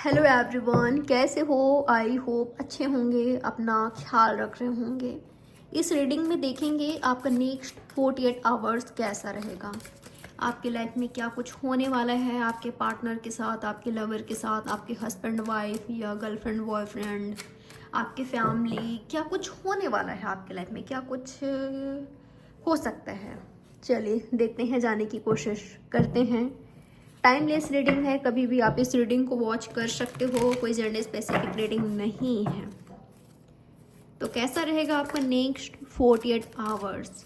Hello everyone, कैसे हो? I hope अच्छे होंगे, अपना ख्याल रख रहे होंगे। इस रीडिंग में देखेंगे आपका नेक्स्ट 48 आवर्स कैसा रहेगा। आपके लाइफ में क्या कुछ होने वाला है आपके पार्टनर के साथ, आपके लवर के साथ, आपके हस्बैंड वाइफ या गर्लफ्रेंड बॉयफ्रेंड, आपकी फैमिली, क्या कुछ होने वाला है आपके लाइफ में, क्या कुछ हो सकता है। चलिए देखते हैं, जाने की कोशिश करते हैं। टाइमलेस रीडिंग है, कभी भी आप इस रीडिंग को वॉच कर सकते हो, कोई जेंडर स्पेसिफिक रीडिंग नहीं है। तो कैसा रहेगा आपका नेक्स्ट 48 आवर्स,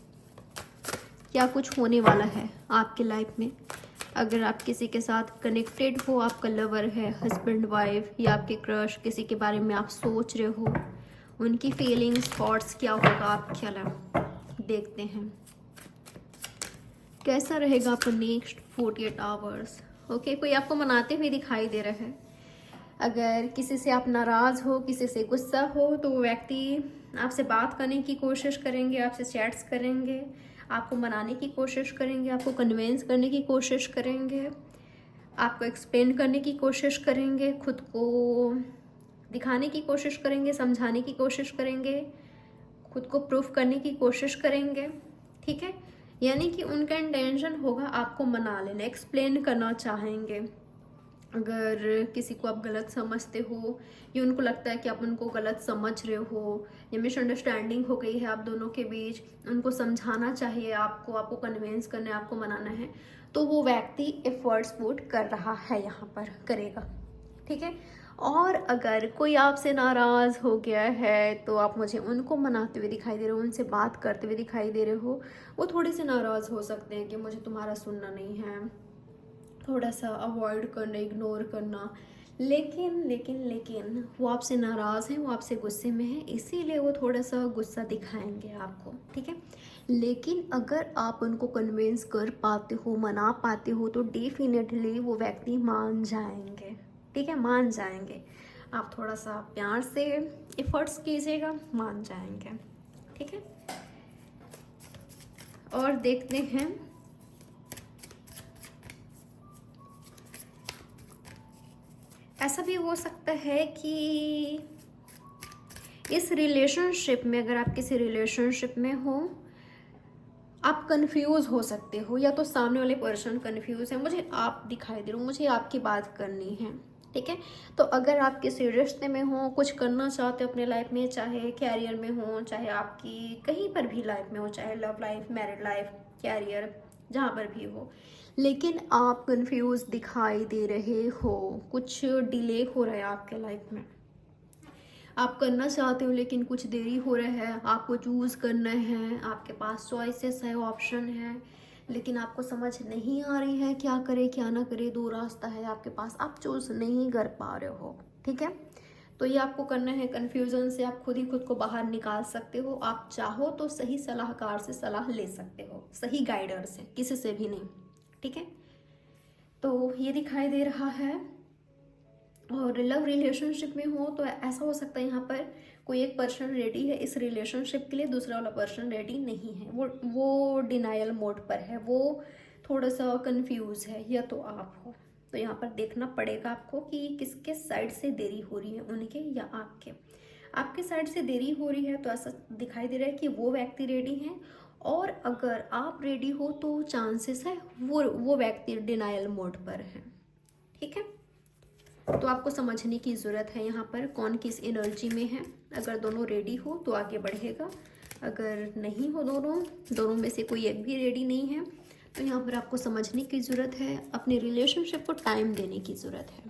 क्या कुछ होने वाला है आपके लाइफ में। अगर आप किसी के साथ कनेक्टेड हो, आपका लवर है, हस्बैंड वाइफ या आपके क्रश, किसी के बारे में आप सोच रहे हो, उनकी फीलिंग्स थॉट्स क्या होगा आपके अलावा, देखते हैं कैसा रहेगा आपका नेक्स्ट 48 आवर्स। ओके, कोई आपको मनाते हुए दिखाई दे रहा है। अगर किसी से आप नाराज़ हो, किसी से गुस्सा हो, तो वो व्यक्ति आपसे बात करने की कोशिश करेंगे, आपसे चैट्स करेंगे, आपको मनाने की कोशिश करेंगे, आपको कन्विंस करने की कोशिश करेंगे, आपको एक्सप्लेन करने की कोशिश करेंगे, खुद को दिखाने की कोशिश करेंगे, समझाने की कोशिश करेंगे, खुद को प्रूफ करने की कोशिश करेंगे। ठीक है, यानी कि उनका इंटेंशन होगा आपको मना लेना, एक्सप्लेन करना चाहेंगे। अगर किसी को आप गलत समझते हो या उनको लगता है कि आप उनको गलत समझ रहे हो या मिसअंडरस्टैंडिंग हो गई है आप दोनों के बीच, उनको समझाना चाहिए, आपको कन्विंस करना है, आपको मनाना है, तो वो व्यक्ति एफर्ट्स पुट कर रहा है, यहाँ पर करेगा। ठीक है, और अगर कोई आपसे नाराज़ हो गया है तो आप मुझे उनको मनाते हुए दिखाई दे रहे हो, उनसे बात करते हुए दिखाई दे रहे हो। वो थोड़े से नाराज़ हो सकते हैं कि मुझे तुम्हारा सुनना नहीं है, थोड़ा सा अवॉइड करना, इग्नोर करना। लेकिन वो आपसे नाराज़ हैं, वो आपसे गुस्से में हैं, इसीलिए वो थोड़ा सा गुस्सा दिखाएंगे आपको। ठीक है, लेकिन अगर आप उनको कन्विंस कर पाते हो, मना पाते हो, तो डेफिनेटली वो व्यक्ति मान जाएंगे। ठीक है, मान जाएंगे। आप थोड़ा सा प्यार से एफर्ट्स कीजिएगा, मान जाएंगे। ठीक है, और देखते हैं ऐसा भी हो सकता है कि इस रिलेशनशिप में, अगर आप किसी रिलेशनशिप में हो, आप कंफ्यूज हो सकते हो, या तो सामने वाले पर्सन कंफ्यूज है, मुझे आप दिखाई दे रहे हो, मुझे आपकी बात करनी है। ठीक है, तो अगर आप किसी रिश्ते में हो, कुछ करना चाहते हो अपने लाइफ में, चाहे कैरियर में हो, चाहे आपकी कहीं पर भी लाइफ में हो, चाहे love life, married life, career, जहाँ पर भी हो, लेकिन आप कंफ्यूज दिखाई दे रहे हो, कुछ डिले हो रहा है आपके लाइफ में, आप करना चाहते हो लेकिन कुछ देरी हो रहा है, आपको चूज़ करना है, आपके पास चॉइसेस है, ऑप्शन है, लेकिन आपको समझ नहीं आ रही है क्या करे क्या ना करे, दो रास्ता है आपके पास, आप चूज़ नहीं कर पा रहे हो। ठीक है, तो ये आपको करना है, कन्फ्यूज़न से आप खुद ही खुद को बाहर निकाल सकते हो। आप चाहो तो सही सलाहकार से सलाह ले सकते हो, सही गाइडर से, किसी से भी नहीं। ठीक है, तो ये दिखाई दे रहा है। और लव रिलेशनशिप में हो तो ऐसा हो सकता है यहाँ पर कोई एक पर्सन रेडी है इस रिलेशनशिप के लिए, दूसरा वाला पर्सन रेडी नहीं है, वो डिनायल मोड पर है, वो थोड़ा सा कंफ्यूज है, या तो आप हो। तो यहाँ पर देखना पड़ेगा आपको कि किसके साइड से देरी हो रही है, उनके या आपके। आपके साइड से देरी हो रही है तो ऐसा दिखाई दे रहा है कि वो व्यक्ति रेडी हैं, और अगर आप रेडी हो तो चांसेस है वो व्यक्ति डिनायल मोड पर है। ठीक है, तो आपको समझने की ज़रूरत है यहाँ पर कौन किस एनर्जी में है। अगर दोनों रेडी हो तो आगे बढ़ेगा, अगर नहीं हो दोनों में से कोई एक भी रेडी नहीं है, तो यहाँ पर आपको समझने की ज़रूरत है, अपने रिलेशनशिप को टाइम देने की ज़रूरत है।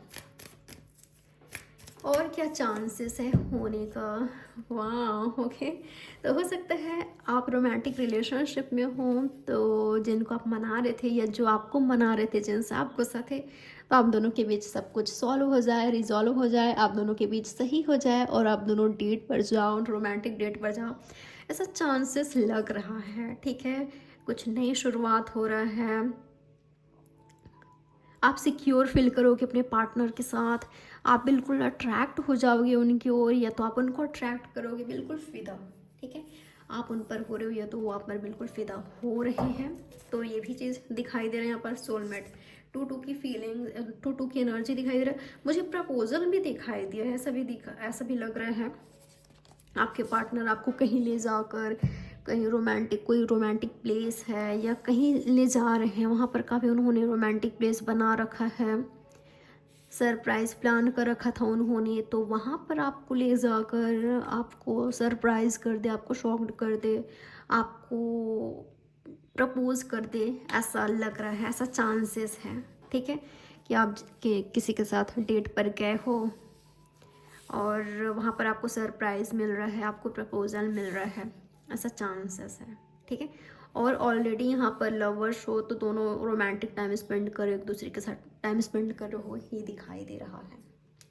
और क्या चांसेस है होने का? वाह, ओके, तो हो सकता है आप रोमांटिक रिलेशनशिप में हो, तो जिनको आप मना रहे थे या जो आपको मना रहे थे, जिनसे आप गुस्सा थे, तो आप दोनों के बीच सब कुछ सॉल्व हो जाए, रिजॉल्व हो जाए, आप दोनों के बीच सही हो जाए और आप दोनों डेट पर जाओ, रोमांटिक डेट पर जाओ, ऐसा चांसेस लग रहा है। ठीक है, कुछ नई शुरुआत हो रहा है, आप सिक्योर फील करोगे अपने पार्टनर के साथ, आप बिल्कुल अट्रैक्ट हो जाओगे उनकी ओर, या तो आप उनको अट्रैक्ट करोगे, बिल्कुल फिदा। ठीक है, आप उन पर हो रहे हो या तो वो आप पर बिल्कुल फिदा हो रहे हैं। तो ये भी चीज़ दिखाई दे रहा है यहाँ पर, सोलमेट 2-2 की फीलिंग, 2-2 की एनर्जी दिखाई दे रहा है। मुझे प्रपोजल भी दिखाई दिया है, ऐसा भी लग रहा है आपके पार्टनर आपको कहीं ले जाकर, कहीं कोई रोमांटिक प्लेस है या कहीं ले जा रहे हैं, वहाँ पर काफ़ी उन्होंने रोमांटिक प्लेस बना रखा है, सरप्राइज़ प्लान कर रखा था उन्होंने, तो वहाँ पर आपको ले जाकर आपको सरप्राइज़ कर दे, आपको शॉक्ड कर दे, आपको प्रपोज कर दे, ऐसा लग रहा है, ऐसा चांसेस है। ठीक है, कि आप किसी के साथ डेट पर गए हो और वहाँ पर आपको सरप्राइज़ मिल रहा है, आपको प्रपोजल मिल रहा है, ऐसा चांसेस है। ठीक है, और ऑलरेडी यहाँ पर लवर्स हो तो दोनों रोमांटिक टाइम स्पेंड करो, एक दूसरे के साथ टाइम स्पेंड कर रहे हो, ये दिखाई दे रहा है।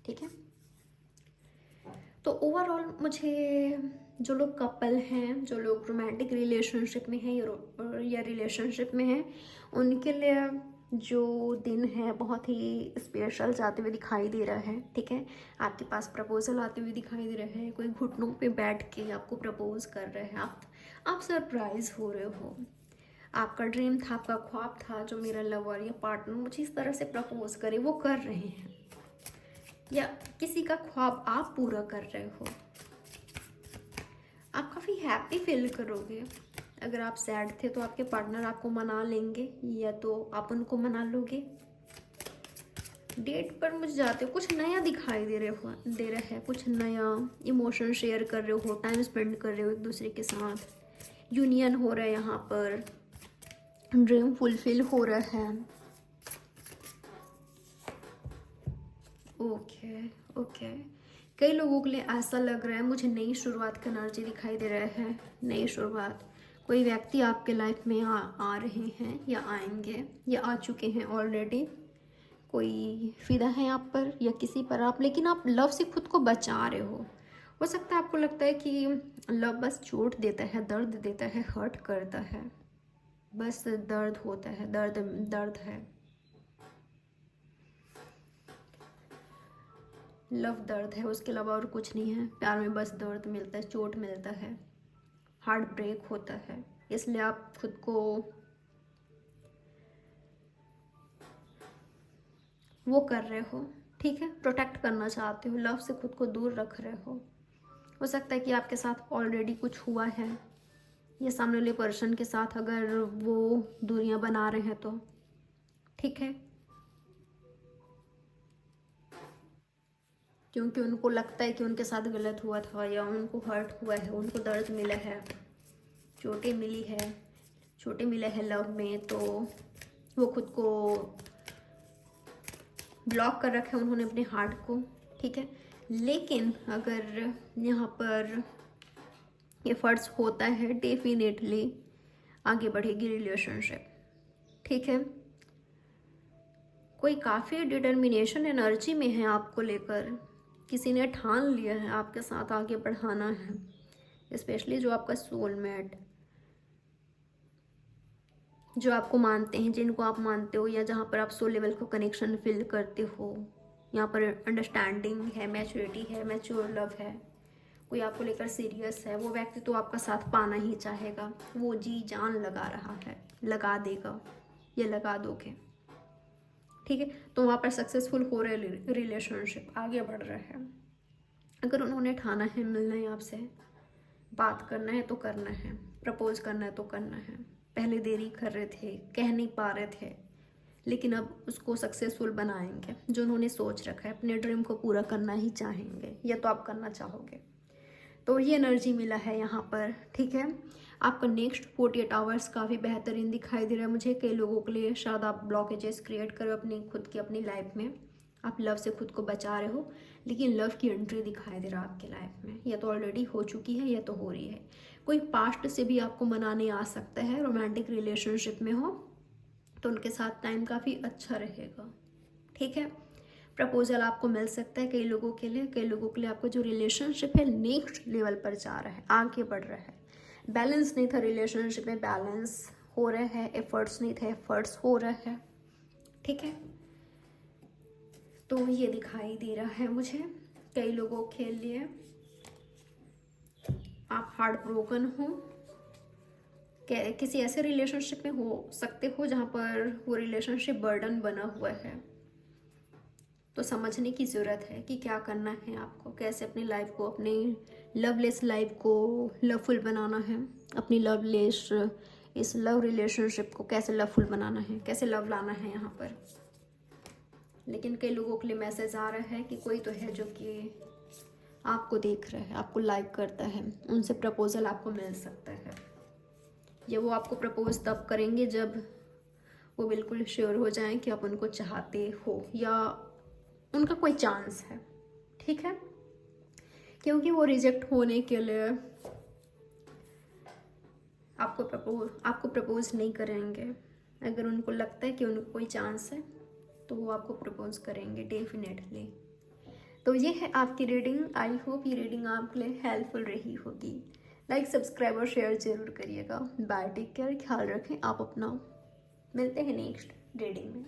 ठीक है, तो ओवरऑल मुझे जो लोग कपल हैं, जो लोग रोमांटिक रिलेशनशिप में हैं या रिलेशनशिप में हैं, उनके लिए जो दिन है बहुत ही स्पेशल जाते हुए दिखाई दे रहा है। ठीक है, आपके पास प्रपोजल आते हुए दिखाई दे रहा है, कोई घुटनों पे बैठ के आपको प्रपोज कर रहे हैं, आप सरप्राइज हो रहे हो, आपका ड्रीम था, आपका ख्वाब था जो मेरा लवर या पार्टनर मुझे इस तरह से प्रपोज करे, वो कर रहे हैं, या किसी का ख्वाब आप पूरा कर रहे हो। आप काफ़ी हैप्पी फील करोगे। अगर आप सैड थे तो आपके पार्टनर आपको मना लेंगे या तो आप उनको मना लोगे। डेट पर मुझे जाते हो कुछ नया दिखाई दे रहा है, कुछ नया इमोशन शेयर कर रहे हो, टाइम स्पेंड कर रहे हो एक दूसरे के साथ, यूनियन हो रहा है, यहाँ पर ड्रीम फुलफिल हो रहा है। ओके, कई लोगों के लिए ऐसा लग रहा है, मुझे नई शुरुआत का एनर्जी दिखाई दे रहा है, नई शुरुआत। कोई व्यक्ति आपके लाइफ में आ रहे हैं या आएंगे या आ चुके हैं ऑलरेडी। कोई फिदा है आप पर या किसी पर आप, लेकिन आप लव से खुद को बचा रहे हो सकता है आपको लगता है कि लव बस चोट देता है, दर्द देता है, हर्ट करता है, बस दर्द होता है, दर्द है। लव दर्द है, उसके अलावा और कुछ नहीं है। प्यार में बस दर्द मिलता है, चोट मिलता है, हार्ट ब्रेक होता है, इसलिए आप खुद को वो कर रहे हो। ठीक है, प्रोटेक्ट करना चाहते हो, लव से खुद को दूर रख रहे हो सकता है कि आपके साथ ऑलरेडी कुछ हुआ है या सामने वाले पर्सन के साथ अगर वो दूरियां बना रहे हैं तो। ठीक है, क्योंकि उनको लगता है कि उनके साथ गलत हुआ था या उनको हर्ट हुआ है, उनको दर्द मिला है, चोटें मिला है लव में, तो वो खुद को ब्लॉक कर रखा है उन्होंने अपने हार्ट को। ठीक है, लेकिन अगर यहाँ पर एफर्ट्स होता है, डेफिनेटली आगे बढ़ेगी रिलेशनशिप। ठीक है, कोई काफ़ी डिटर्मिनेशन एनर्जी में है आपको लेकर, किसी ने ठान लिया है आपके साथ आगे बढ़ाना है, स्पेशली जो आपका सोलमेट, जो आपको मानते हैं, जिनको आप मानते हो, या जहाँ पर आप सोल लेवल को कनेक्शन फील करते हो, यहाँ पर अंडरस्टैंडिंग है, मैच्योरिटी है, मैच्योर लव है, कोई आपको लेकर सीरियस है, वो व्यक्ति तो आपका साथ पाना ही चाहेगा, वो जी जान लगा रहा है, लगा देगा या लगा दोगे। ठीक है, तो वहाँ पर सक्सेसफुल हो रहे रिलेशनशिप, आगे बढ़ रहा है। अगर उन्होंने ठाना है, मिलना है आपसे, बात करना है तो करना है, प्रपोज करना है तो करना है, पहले देरी कर रहे थे, कह नहीं पा रहे थे, लेकिन अब उसको सक्सेसफुल बनाएंगे। जो उन्होंने सोच रखा है, अपने ड्रीम को पूरा करना ही चाहेंगे, या तो आप करना चाहोगे, तो ये एनर्जी मिला है यहाँ पर। ठीक है, आपका नेक्स्ट 48 आवर्स काफ़ी बेहतरीन दिखाई दे रहा है मुझे। कई लोगों के लिए शायद आप ब्लॉकेजेस क्रिएट करो अपनी लाइफ में, आप लव से खुद को बचा रहे हो, लेकिन लव की एंट्री दिखाई दे रहा है आपके लाइफ में, या तो ऑलरेडी हो चुकी है या तो हो रही है। कोई पास्ट से भी आपको मनाने आ सकता है, रोमांटिक रिलेशनशिप में हो तो उनके साथ टाइम काफ़ी अच्छा रहेगा। ठीक है, प्रपोजल आपको मिल सकता है कई लोगों के लिए आपका जो रिलेशनशिप है नेक्स्ट लेवल पर जा रहा है, आगे बढ़ रहा है। बैलेंस नहीं था रिलेशनशिप में, बैलेंस हो रहा है, एफर्ट्स नहीं थे, एफर्ट्स हो रहा है। ठीक है, तो ये दिखाई दे रहा है मुझे। कई लोगों के लिए आप हार्ट ब्रोकन हो, किसी ऐसे रिलेशनशिप में हो सकते हो जहाँ पर वो रिलेशनशिप बर्डन बना हुआ है। तो समझने की ज़रूरत है कि क्या करना है आपको, कैसे अपनी लाइफ को, अपनी लवलेस लाइफ को लवफुल बनाना है, अपनी लवलेस इस लव रिलेशनशिप को कैसे लवफुल बनाना है, कैसे लव लाना है यहाँ पर। लेकिन कई लोगों के लिए मैसेज आ रहा है कि कोई तो है जो कि आपको देख रहा है, आपको लाइक करता है, उनसे प्रपोजल आपको मिल सकता है। ये वो आपको प्रपोज तब करेंगे जब वो बिल्कुल श्योर हो जाएं कि आप उनको चाहते हो या उनका कोई चांस है, ठीक है। क्योंकि वो रिजेक्ट होने के लिए आपको प्रपोज नहीं करेंगे। अगर उनको लगता है कि उनको कोई चांस है तो वो आपको प्रपोज करेंगे डेफिनेटली। तो ये है आपकी रीडिंग। आई होप ये रीडिंग आपके लिए हेल्पफुल रही होगी। लाइक, सब्सक्राइब और शेयर जरूर करिएगा। बाय, टेक केयर, ख्याल रखें आप अपना। मिलते हैं नेक्स्ट रीडिंग में।